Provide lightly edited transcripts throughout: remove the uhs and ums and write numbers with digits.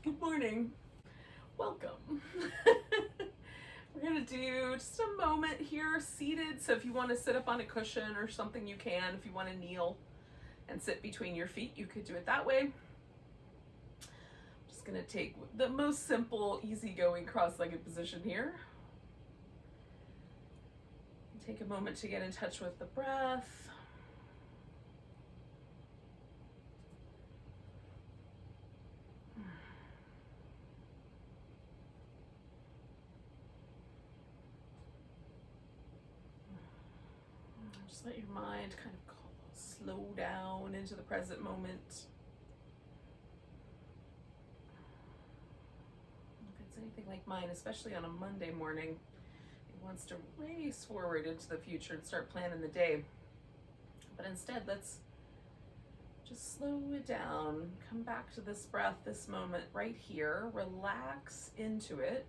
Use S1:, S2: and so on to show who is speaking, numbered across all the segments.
S1: Good morning. Welcome. We're going to do just a moment here seated. So if you want to sit up on a cushion or something, you can. If you want to kneel and sit between your feet, you could do it that way. I'm just going to take the most simple, easygoing cross-legged position here. Take a moment to get in touch with the breath. Just let your mind kind of slow down into the present moment. If it's anything like mine, especially on a Monday morning, it wants to race forward into the future and start planning the day. But instead, let's just slow it down. Come back to this breath, this moment right here. Relax into it.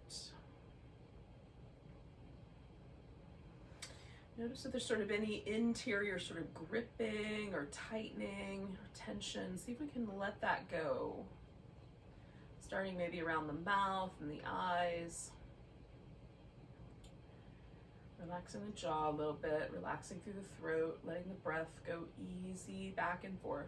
S1: Notice if there's sort of any interior sort of gripping or tightening or tension. See if we can let that go. Starting maybe around the mouth and the eyes. Relaxing the jaw a little bit, relaxing through the throat, letting the breath go easy back and forth.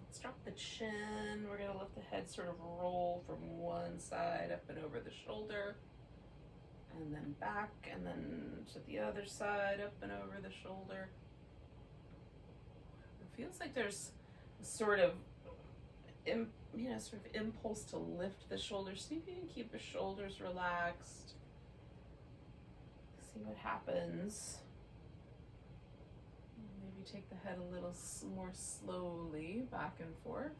S1: Let's drop the chin. We're going to let the head sort of roll from one side up and over the shoulder, and then back, and then to the other side, up and over the shoulder. It feels like there's a sort of, impulse to lift the shoulders. See if you can keep the shoulders relaxed. See what happens. Maybe take the head a little more slowly back and forth.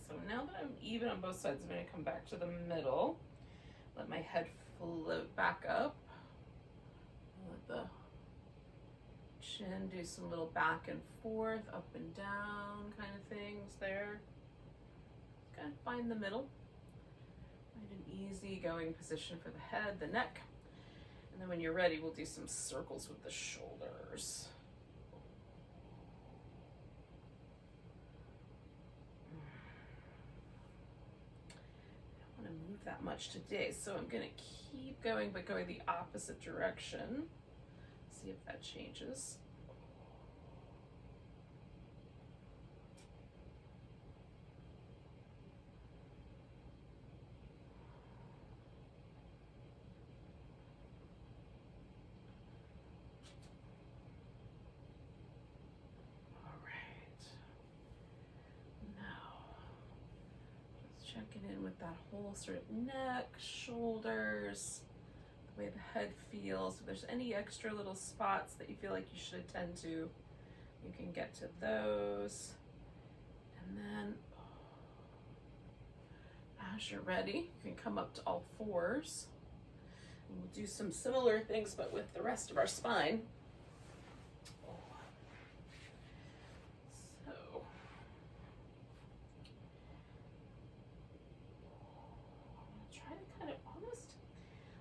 S1: So now that I'm even on both sides, I'm going to come back to the middle. Let my head float back up. Let the chin do some little back and forth, up and down kind of things there. Kind of find the middle. Find an easy going position for the head, the neck. And then when you're ready, we'll do some circles with the shoulders. Move that much today, so I'm going to keep going, but going the opposite direction. See if that changes. Checking in with that whole sort of neck, shoulders, the way the head feels. If there's any extra little spots that you feel like you should attend to, you can get to those. And then, as you're ready, you can come up to all fours. And we'll do some similar things, but with the rest of our spine.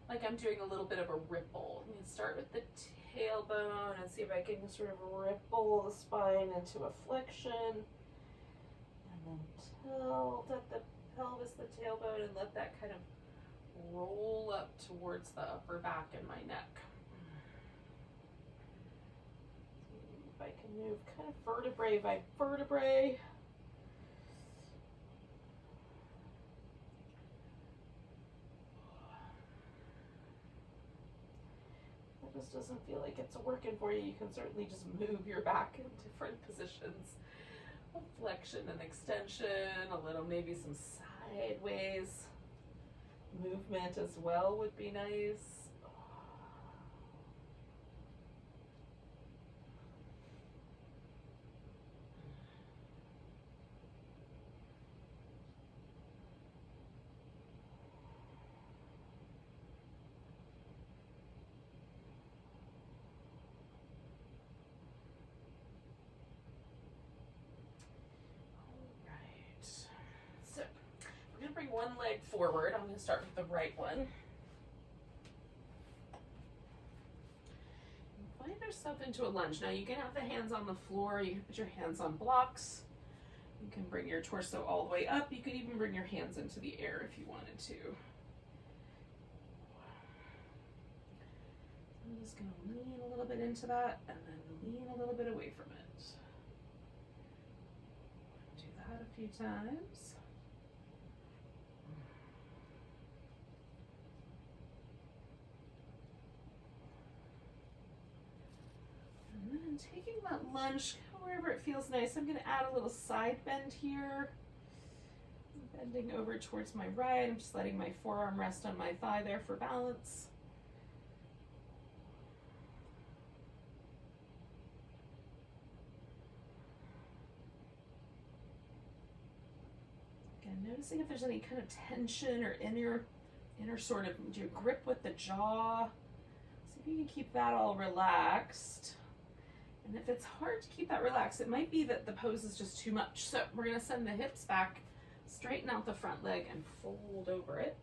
S1: Like I'm doing a little bit of a ripple. I'm going to start with the tailbone and see if I can sort of ripple the spine into a flexion. And then tilt at the pelvis, the tailbone, and let that kind of roll up towards the upper back and my neck. See if I can move kind of vertebrae by vertebrae. this doesn't feel like it's working for you, you can certainly just move your back in different positions of flexion and extension, a little, maybe some sideways movement as well would be nice. Bring one leg forward. I'm going to start with the right one. Find yourself into a lunge. Now you can have the hands on the floor. You can put your hands on blocks. You can bring your torso all the way up. You could even bring your hands into the air if you wanted to. I'm just going to lean a little bit into that and then lean a little bit away from it. Do that a few times. And taking that lunge wherever it feels nice, I'm going to add a little side bend here. Bending over towards my right. I'm just letting my forearm rest on my thigh there for balance. Again, noticing if there's any kind of tension or inner sort of grip with the jaw. See if you can keep that all relaxed. And if it's hard to keep that relaxed, it might be that the pose is just too much. So we're going to send the hips back, straighten out the front leg, and fold over it.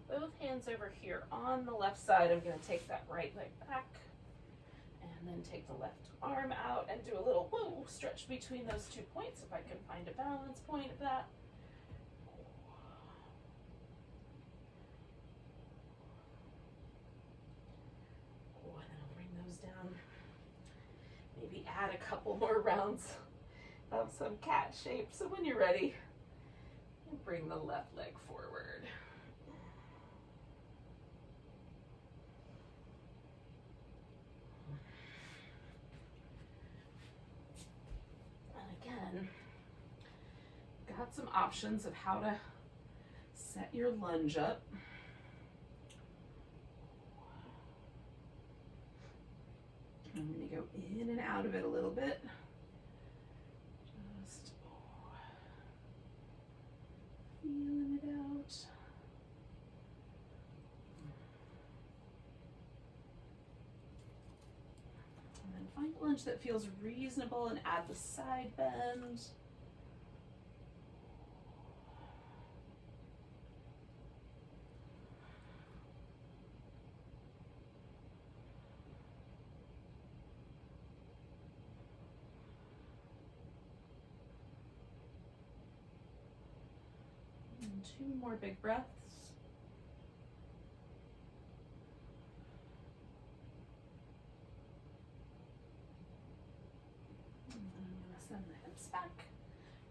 S1: Both hands over here on the left side. I'm going to take that right leg back and then take the left arm out and do a little woo stretch between those 2 points if I can find a balance point of that. And then I'll bring those down. Maybe add a couple more rounds of some cat shape. So when you're ready, bring the left leg forward. Again, got some options of how to set your lunge up. I'm going to go in and out of it a little bit. Just feeling it out. Find a lunge that feels reasonable and add the side bend. And 2 more big breaths. Send the hips back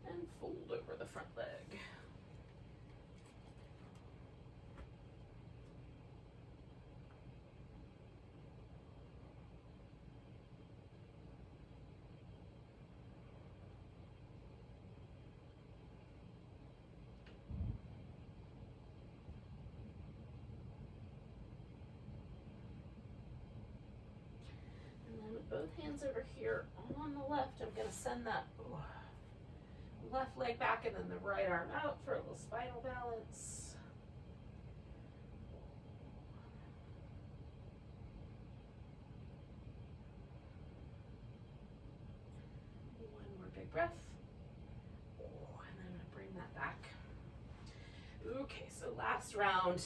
S1: and fold over the front leg. And then with both hands over here on the left, I'm going to send that left leg back and then the right arm out for a little spinal balance. One more big breath. And then I'm going to bring that back. Okay, so last round,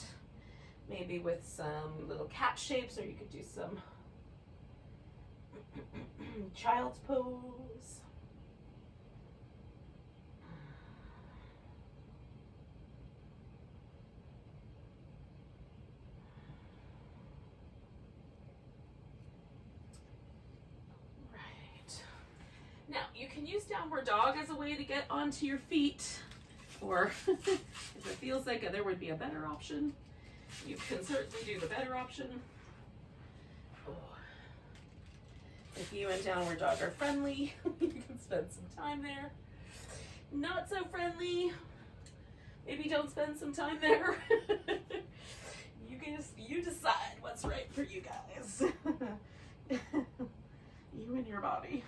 S1: maybe with some little cat shapes, or you could do some child's pose. can use downward dog as a way to get onto your feet, or if it feels like there would be a better option, you can certainly do the better option. Oh. If you and downward dog are friendly, you can spend some time there. Not so friendly, maybe don't spend some time there. You decide what's right for you guys. You and your body.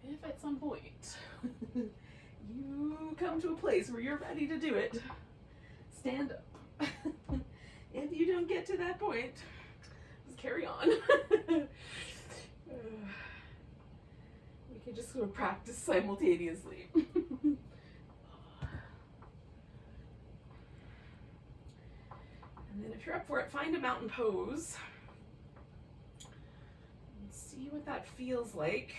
S1: If at some point you come to a place where you're ready to do it, stand up. If you don't get to that point, just carry on. We can just sort of practice simultaneously. And then if you're up for it, find a mountain pose. And see what that feels like.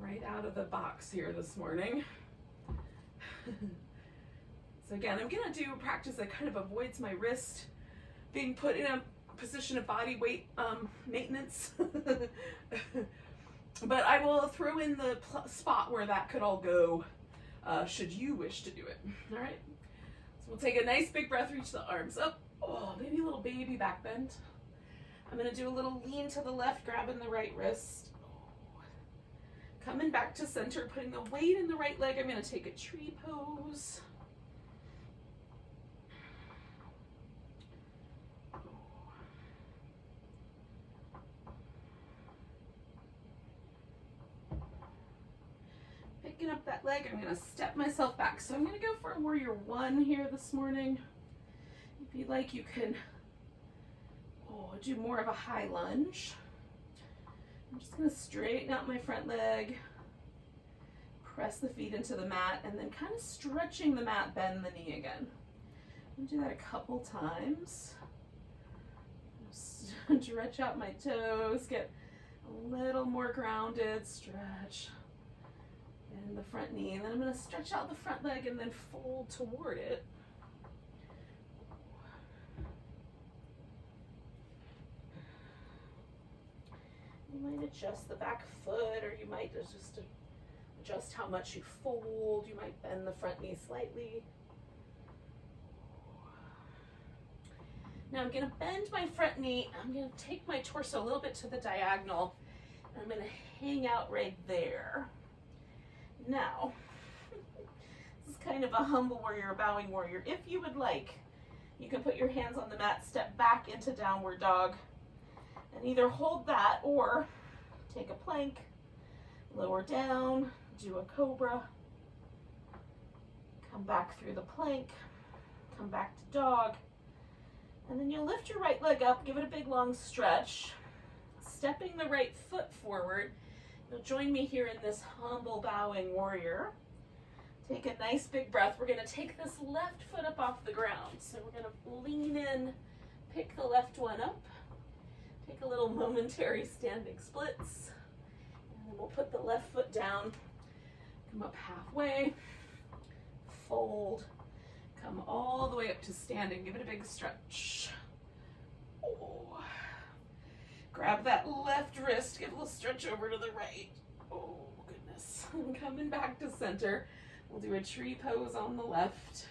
S1: Right out of the box here this morning. So again, I'm gonna do a practice that kind of avoids my wrist being put in a position of body weight maintenance. But I will throw in the spot where that could all go should you wish to do it. All right, so we'll take a nice big breath, reach the arms up. Oh, maybe a little baby back bend. I'm gonna do a little lean to the left, grabbing the right wrist. Coming back to center, putting the weight in the right leg. I'm going to take a tree pose. Picking up that leg, I'm going to step myself back. So I'm going to go for a warrior one here this morning. If you like, you can do more of a high lunge. I'm just going to straighten out my front leg, press the feet into the mat, and then kind of stretching the mat, bend the knee again. I'm going to do that a couple times. Stretch out my toes, get a little more grounded, stretch, bend the front knee, and then I'm going to stretch out the front leg and then fold toward it. You might adjust the back foot, or you might just adjust how much you fold. You might bend the front knee slightly. Now I'm going to bend my front knee. I'm going to take my torso a little bit to the diagonal. And I'm going to hang out right there. Now, this is kind of a humble warrior, a bowing warrior. If you would like, you can put your hands on the mat, step back into downward dog, and either hold that or take a plank, lower down, do a cobra, come back through the plank, come back to dog, and then you'll lift your right leg up, give it a big long stretch, stepping the right foot forward. You'll join me here in this humble bowing warrior. Take a nice big breath. We're going to take this left foot up off the ground. So we're going to lean in, pick the left one up. Take a little momentary standing splits, and then we'll put the left foot down, come up halfway, fold, come all the way up to standing, give it a big stretch. Oh. Grab that left wrist, give a little stretch over to the right. Oh goodness. Coming back to center, we'll do a tree pose on the left.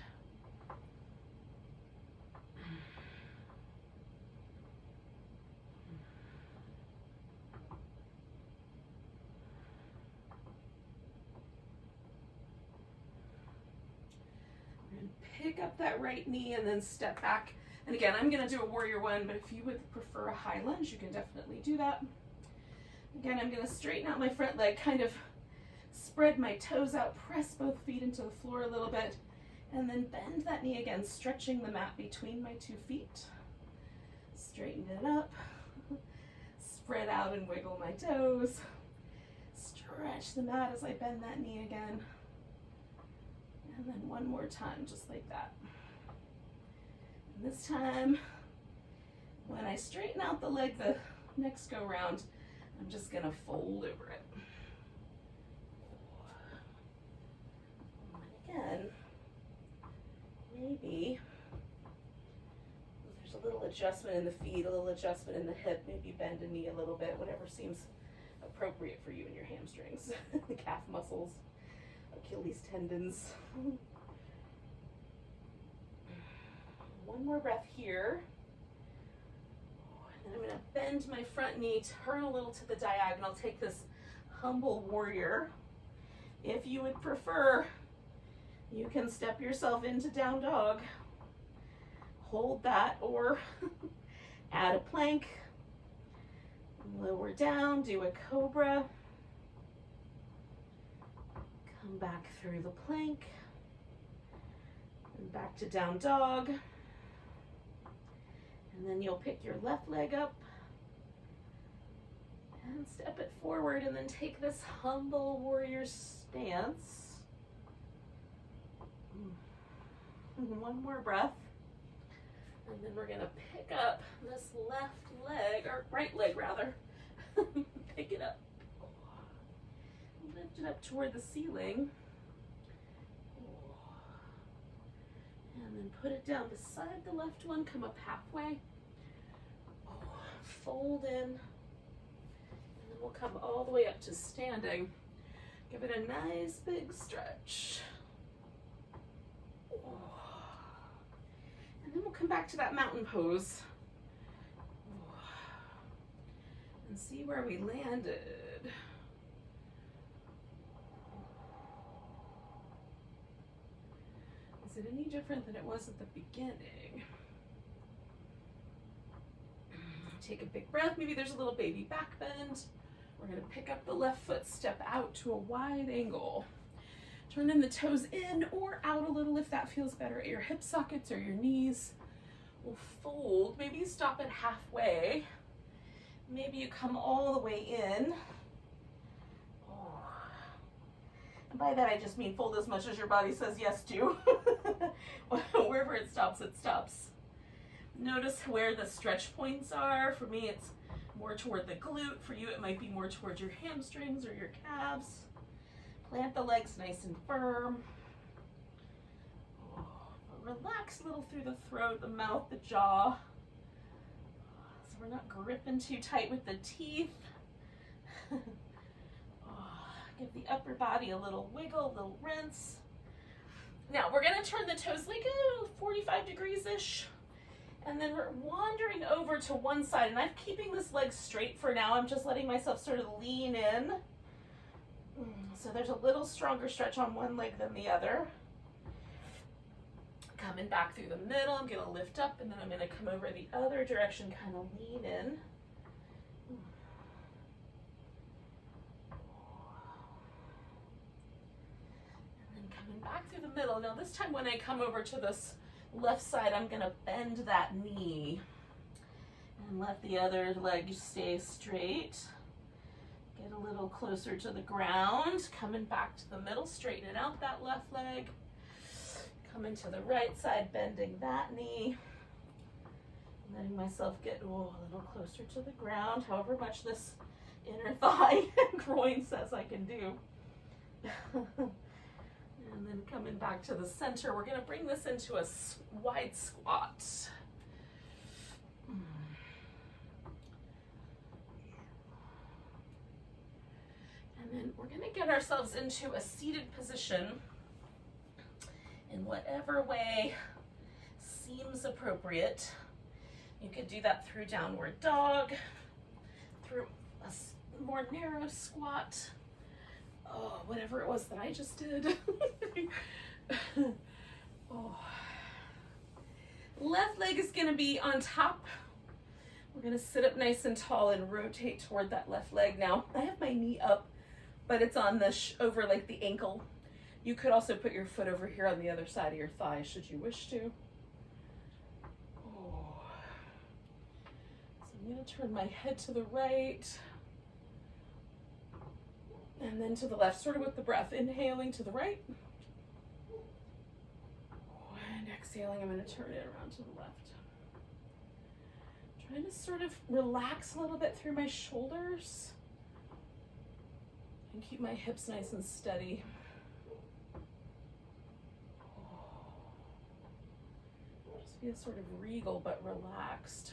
S1: Pick up that right knee and then step back. And again, I'm going to do a warrior one, but if you would prefer a high lunge, you can definitely do that. Again, I'm going to straighten out my front leg, kind of spread my toes out, press both feet into the floor a little bit, and then bend that knee again, stretching the mat between my 2 feet. Straighten it up, spread out and wiggle my toes. Stretch the mat as I bend that knee again. And then one more time, just like that. And this time, when I straighten out the leg the next go round, I'm just gonna fold over it. And again, maybe there's a little adjustment in the feet, a little adjustment in the hip, maybe bend a knee a little bit, whatever seems appropriate for you and your hamstrings, the calf muscles, Achilles tendons. One more breath here. And I'm going to bend my front knee, turn a little to the diagonal, take this humble warrior. If you would prefer, you can step yourself into down dog. Hold that, or add a plank. Lower down, do a cobra. Come back through the plank. And back to down dog. And then you'll pick your left leg up and step it forward, and then take this humble warrior stance. One more breath. And then we're gonna pick up this left leg, or right leg rather. Pick it up. Lift it up toward the ceiling. And then put it down beside the left one, come up halfway. Fold in. And then we'll come all the way up to standing. Give it a nice big stretch. And then we'll come back to that mountain pose. And see where we landed. Is it any different than it was at the beginning? Take a big breath. Maybe there's a little baby back bend. We're going to pick up the left foot, step out to a wide angle. Turn in the toes in or out a little if that feels better at your hip sockets or your knees. We'll fold. Maybe you stop it halfway. Maybe you come all the way in. And by that I just mean fold as much as your body says yes to. Wherever it stops, it stops. Notice where the stretch points are. For me, it's more toward the glute. For you, it might be more towards your hamstrings or your calves. Plant the legs nice and firm. Relax a little through the throat, the mouth, the jaw. So we're not gripping too tight with the teeth. Give the upper body a little wiggle, a little rinse. Now we're gonna turn the toes like 45 degrees-ish. And then we're wandering over to one side, and I'm keeping this leg straight for now. I'm just letting myself sort of lean in. So there's a little stronger stretch on one leg than the other. Coming back through the middle, I'm gonna lift up, and then I'm gonna come over the other direction, kind of lean in. And then coming back through the middle. Now this time when I come over to this left side, I'm gonna bend that knee and let the other leg stay straight. Get a little closer to the ground, coming back to the middle, straightening out that left leg. Coming to the right side, bending that knee. Letting myself get a little closer to the ground, however much this inner thigh and groin says I can do. And then coming back to the center, we're gonna bring this into a wide squat. And then we're gonna get ourselves into a seated position in whatever way seems appropriate. You could do that through downward dog, through a more narrow squat. Oh, whatever it was that I just did. Left leg is gonna be on top. We're gonna sit up nice and tall and rotate toward that left leg. Now, I have my knee up, but it's on the over like the ankle. You could also put your foot over here on the other side of your thigh, should you wish to. So I'm gonna turn my head to the right. And then to the left, sort of with the breath. Inhaling to the right. And exhaling, I'm going to turn it around to the left. Trying to sort of relax a little bit through my shoulders and keep my hips nice and steady. Just feel sort of regal but relaxed.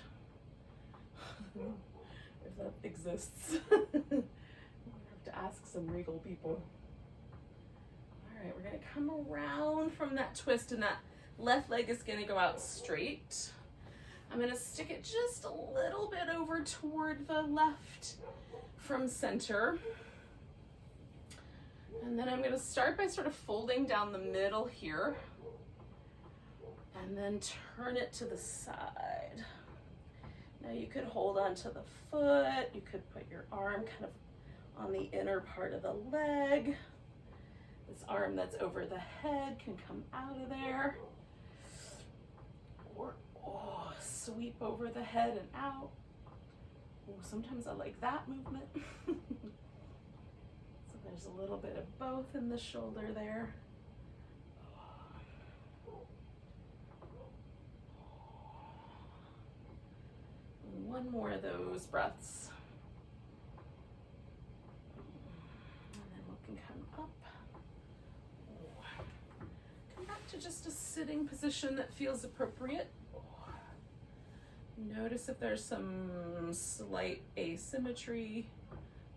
S1: If that exists. I have to ask some regal people. All right, we're gonna come around from that twist, and that left leg is gonna go out straight. I'm gonna stick it just a little bit over toward the left from center. And then I'm gonna start by sort of folding down the middle here, and then turn it to the side. Now you could hold on to the foot, you could put your arm kind of on the inner part of the leg. This arm that's over the head can come out of there. Or sweep over the head and out. Sometimes I like that movement. So there's a little bit of both in the shoulder there. One more of those breaths. And then we can come up. Come back to just a sitting position that feels appropriate. Notice if there's some slight asymmetry,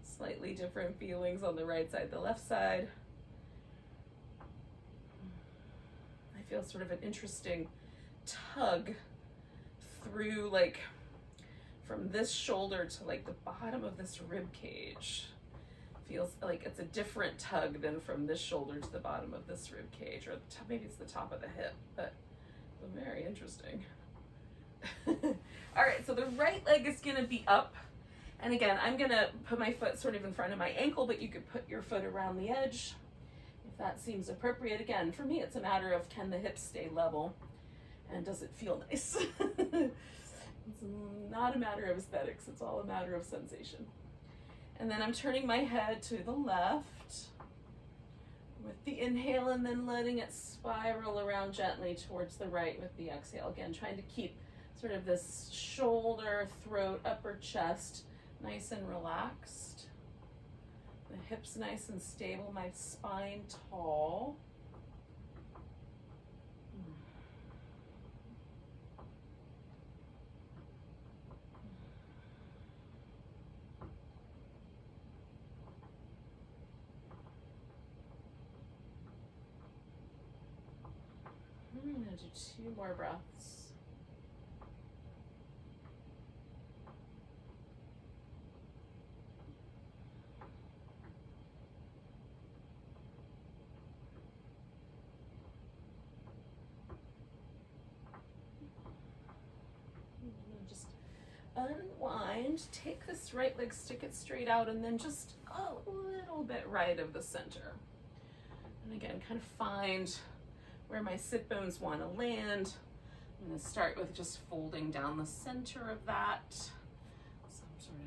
S1: slightly different feelings on the right side, the left side. I feel sort of an interesting tug through, like, from this shoulder to like the bottom of this rib cage. Feels like it's a different tug than from this shoulder to the bottom of this rib cage, or maybe it's the top of the hip, but very interesting. All right, so the right leg is gonna be up. And again, I'm gonna put my foot sort of in front of my ankle, but you could put your foot around the edge if that seems appropriate. Again, for me, it's a matter of, can the hips stay level and does it feel nice? It's not a matter of aesthetics, it's all a matter of sensation. And then I'm turning my head to the left with the inhale, and then letting it spiral around gently towards the right with the exhale. Again, trying to keep sort of this shoulder, throat, upper chest nice and relaxed. The hips nice and stable, my spine tall. I'm going to do 2 more breaths. Just unwind, take this right leg, stick it straight out, and then just a little bit right of the center. And again, kind of find where my sit bones want to land. I'm going to start with just folding down the center of that. Some sort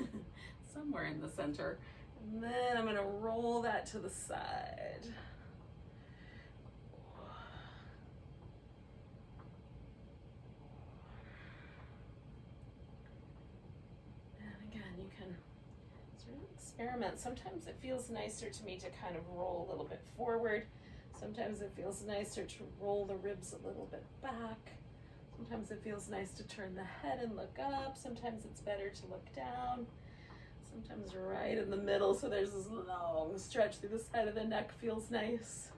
S1: of somewhere in the center. And then I'm going to roll that to the side. And again, you can sort of experiment. Sometimes it feels nicer to me to kind of roll a little bit forward. Sometimes it feels nicer to roll the ribs a little bit back. Sometimes it feels nice to turn the head and look up. Sometimes it's better to look down. Sometimes right in the middle, so there's this long stretch through the side of the neck, feels nice.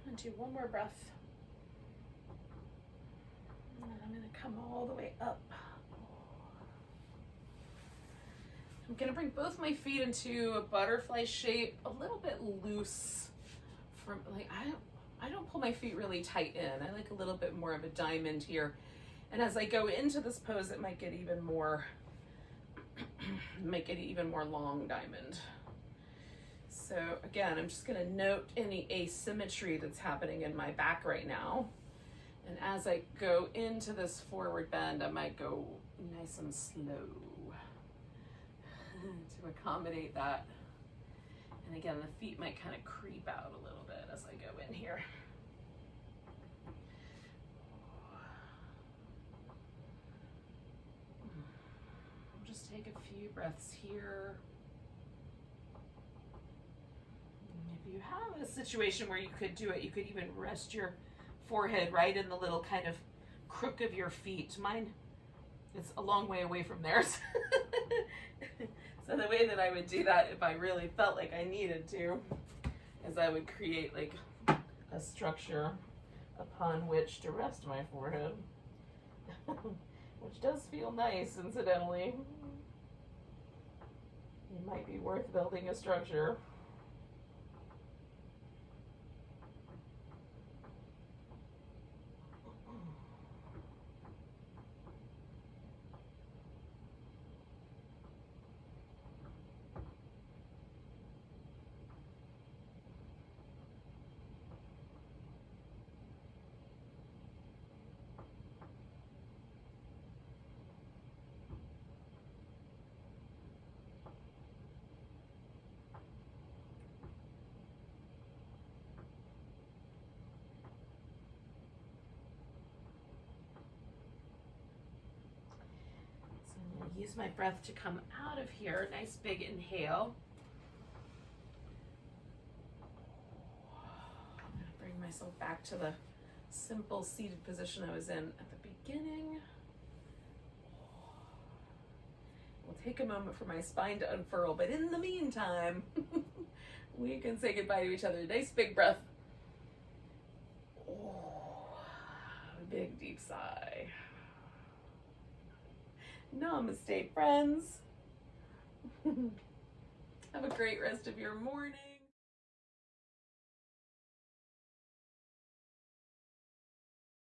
S1: And do one more breath. And then I'm going to come all the way up. I'm going to bring both my feet into a butterfly shape, a little bit loose. From like I don't pull my feet really tight in. I like a little bit more of a diamond here. And as I go into this pose, it might get even more make it even more long diamond. So again, I'm just gonna note any asymmetry that's happening in my back right now. And as I go into this forward bend, I might go nice and slow to accommodate that. And again, the feet might kind of creep out a little bit as I go in here. Just take a few breaths here. If you have a situation where you could do it, you could even rest your forehead right in the little kind of crook of your feet. Mine, it's a long way away from theirs. So the way that I would do that if I really felt like I needed to is I would create like a structure upon which to rest my forehead. Which does feel nice, incidentally. It might be worth building a structure. Use my breath to come out of here. Nice big inhale. I'm going to bring myself back to the simple seated position I was in at the beginning. We'll take a moment for my spine to unfurl, but in the meantime, we can say goodbye to each other. Nice big breath. Big deep sigh. Namaste, friends. Have a great rest of your morning.